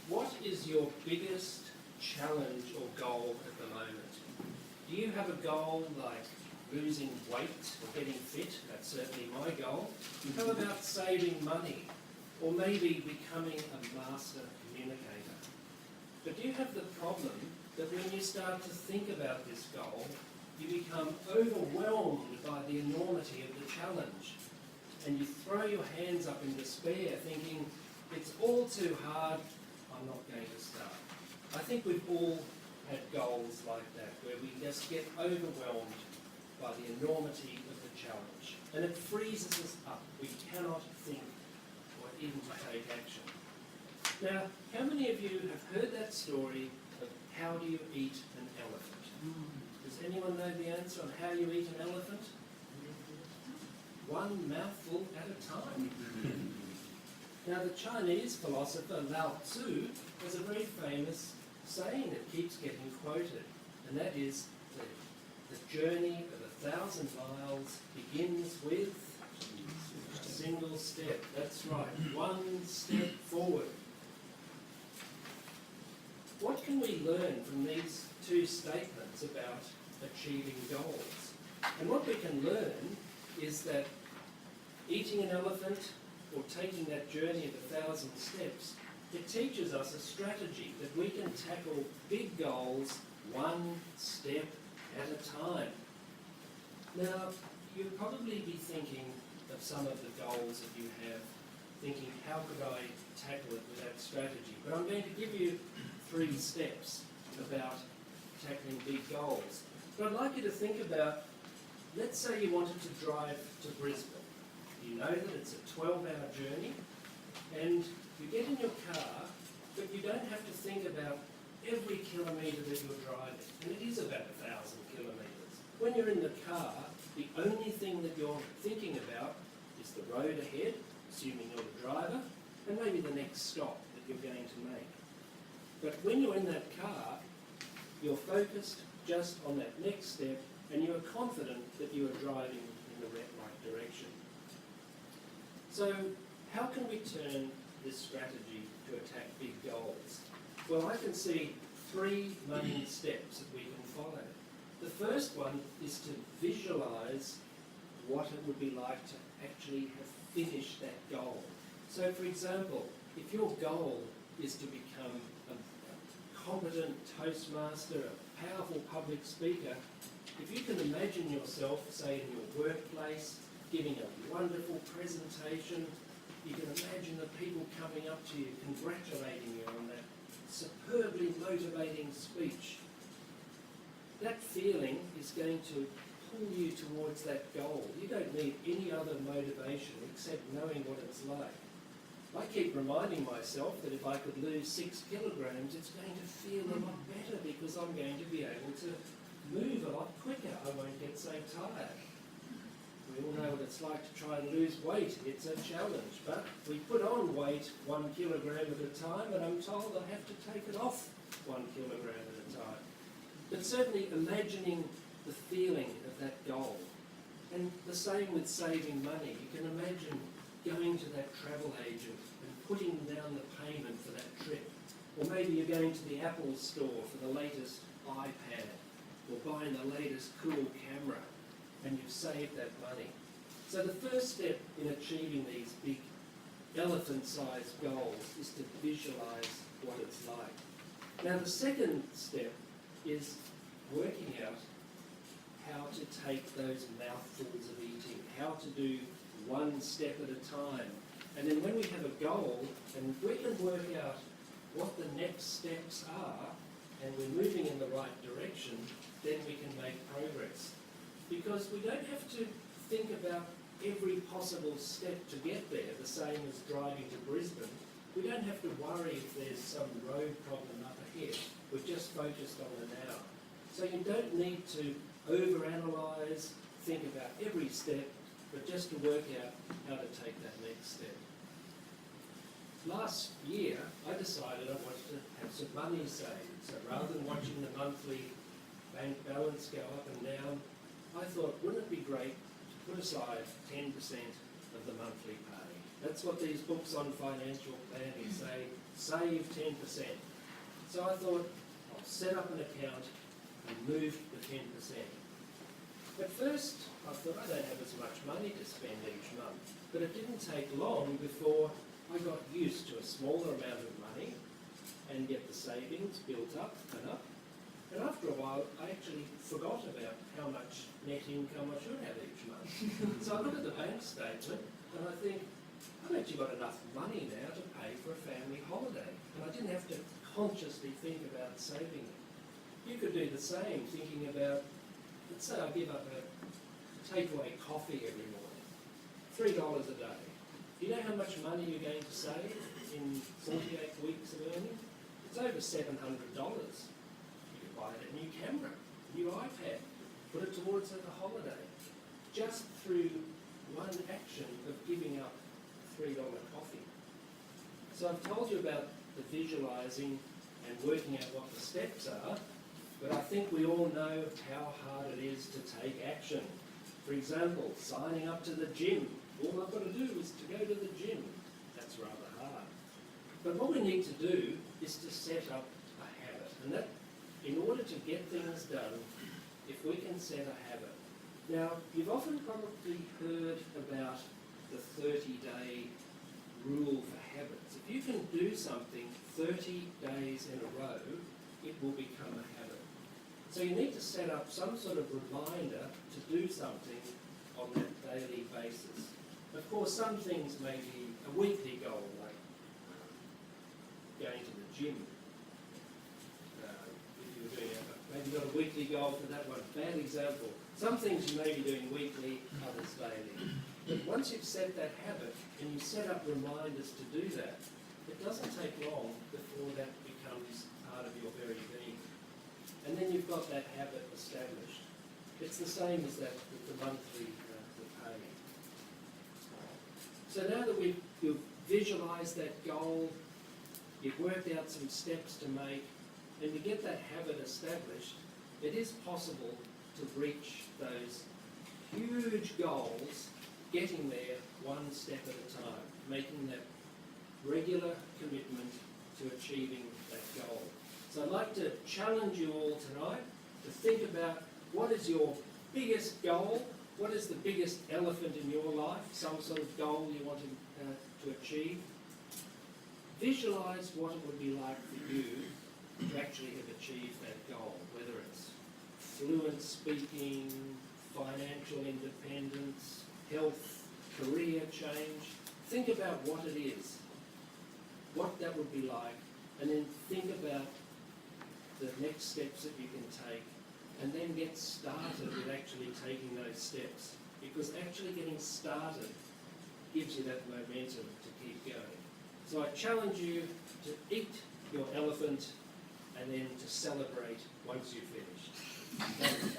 What is your biggest challenge or goal at the moment? Do you have a goal like losing weight or getting fit? That's certainly my goal. How about saving money? Or maybe becoming a master communicator? But do you have the problem that when you start to think about this goal, you become overwhelmed by the enormity of the challenge, and you throw your hands up in despair thinking, it's all too hard, I'm not going to start. I think we've all had goals like that, where we just get overwhelmed by the enormity of the challenge, and it freezes us up. We cannot think or even take action. Now, how many of you have heard that story of how do you eat an elephant? Does anyone know the answer on how you eat an elephant? One mouthful at a time. Now, the Chinese philosopher Lao Tzu has a very famous saying that keeps getting quoted, and that is that the journey of 1,000 miles begins with a single step. That's right, one step forward. What can we learn from these two statements about achieving goals? And what we can learn is that eating an elephant or taking that journey of 1,000 steps, it teaches us a strategy that we can tackle big goals one step at a time. Now, you'll probably be thinking of some of the goals that you have, thinking, how could I tackle it with that strategy? But I'm going to give you 3 steps about tackling big goals. But I'd like you to think about, let's say you wanted to drive to Brisbane. You know that it's a 12-hour journey, and you get in your car, but you don't have to think about every kilometre that you're driving, and it is about 1,000 kilometres. When you're in the car, the only thing that you're thinking about is the road ahead, assuming you're the driver, and maybe the next stop that you're going to make. But when you're in that car, you're focused just on that next step, and you're confident that you are driving in the right direction. So, how can we turn this strategy to attack big goals? Well, I can see 3 main steps that we can follow. The first one is to visualise what it would be like to actually have finished that goal. So, for example, if your goal is to become a competent Toastmaster, a powerful public speaker, if you can imagine yourself, say, in your workplace, giving a wonderful presentation, you can imagine the people coming up to you, congratulating you on that superbly motivating speech. That feeling is going to pull you towards that goal. You don't need any other motivation except knowing what it's like. I keep reminding myself that if I could lose 6 kilograms, it's going to feel a lot better because I'm going to be able to move a lot quicker. I won't get so tired. We all know what it's like to try and lose weight. It's a challenge, but we put on weight 1 kilogram at a time, and I'm told I have to take it off 1 kilogram at a time. But certainly imagining the feeling of that goal. And the same with saving money. You can imagine going to that travel agent and putting down the payment for that trip. Or maybe you're going to the Apple store for the latest iPad, or buying the latest cool camera, and you've saved that money. So the first step in achieving these big elephant-sized goals is to visualise what it's like. Now the second step is working out how to take those mouthfuls of eating, how to do one step at a time. And then when we have a goal, and we can work out what the next steps are, and we're moving in the right direction, then we can make progress. Because we don't have to think about every possible step to get there, the same as driving to Brisbane. We don't have to worry if there's some road problem up ahead. We're just focused on the now. So you don't need to overanalyse, think about every step, but just to work out how to take that next step. Last year, I decided I wanted to have some money saved. So rather than watching the monthly bank balance go up and down, I thought, wouldn't it be great to put aside 10% of the monthly pay? That's what these books on financial planning say, save 10%. So I thought, I'll set up an account and move the 10%. At first, I thought I don't have as much money to spend each month, but it didn't take long before I got used to a smaller amount of money and get the savings built up and up. And after a while, I actually forgot about how much net income I should have each month. So I look at the bank statement and I think, I've actually got enough money now to pay for a family holiday. And I didn't have to consciously think about saving it. You could do the same, thinking about, let's say I give up a takeaway coffee every morning, $3 a day. Do you know how much money you're going to save in 48 weeks of earning? It's over $700. You could buy a new camera, a new iPad, put it towards a holiday, just through one action of giving up $3 coffee. So I've told you about the visualising and working out what the steps are, but I think we all know how hard it is to take action. For example, signing up to the gym. All I've got to do is to go to the gym. That's rather hard. But what we need to do is to set up a habit. And that, in order to get things done, if we can set a habit. Now, you've often probably heard about the 30-day rule for habits. If you can do something 30 days in a row, it will become a habit. So you need to set up some sort of reminder to do something on that daily basis. Of course, some things may be a weekly goal, like going to the gym. If you were doing maybe not a weekly goal for that one. Bad example. Some things you may be doing weekly, others daily. But once you've set that habit and you set up reminders to do that, it doesn't take long before that becomes part of your very being. And then you've got that habit established. It's the same as that with the monthly pay. So now that you've visualised that goal, you've worked out some steps to make, and you get that habit established, it is possible to reach those huge goals, getting there one step at a time, making that regular commitment to achieving that goal. So I'd like to challenge you all tonight to think about what is your biggest goal, what is the biggest elephant in your life, some sort of goal you want to achieve. Visualise what it would be like for you to actually have achieved that goal, whether it's fluent speaking, financial independence, health, career change. Think about what it is, what that would be like, and then think about the next steps that you can take, and then get started with actually taking those steps, because actually getting started gives you that momentum to keep going. So I challenge you to eat your elephant and then to celebrate once you've finished.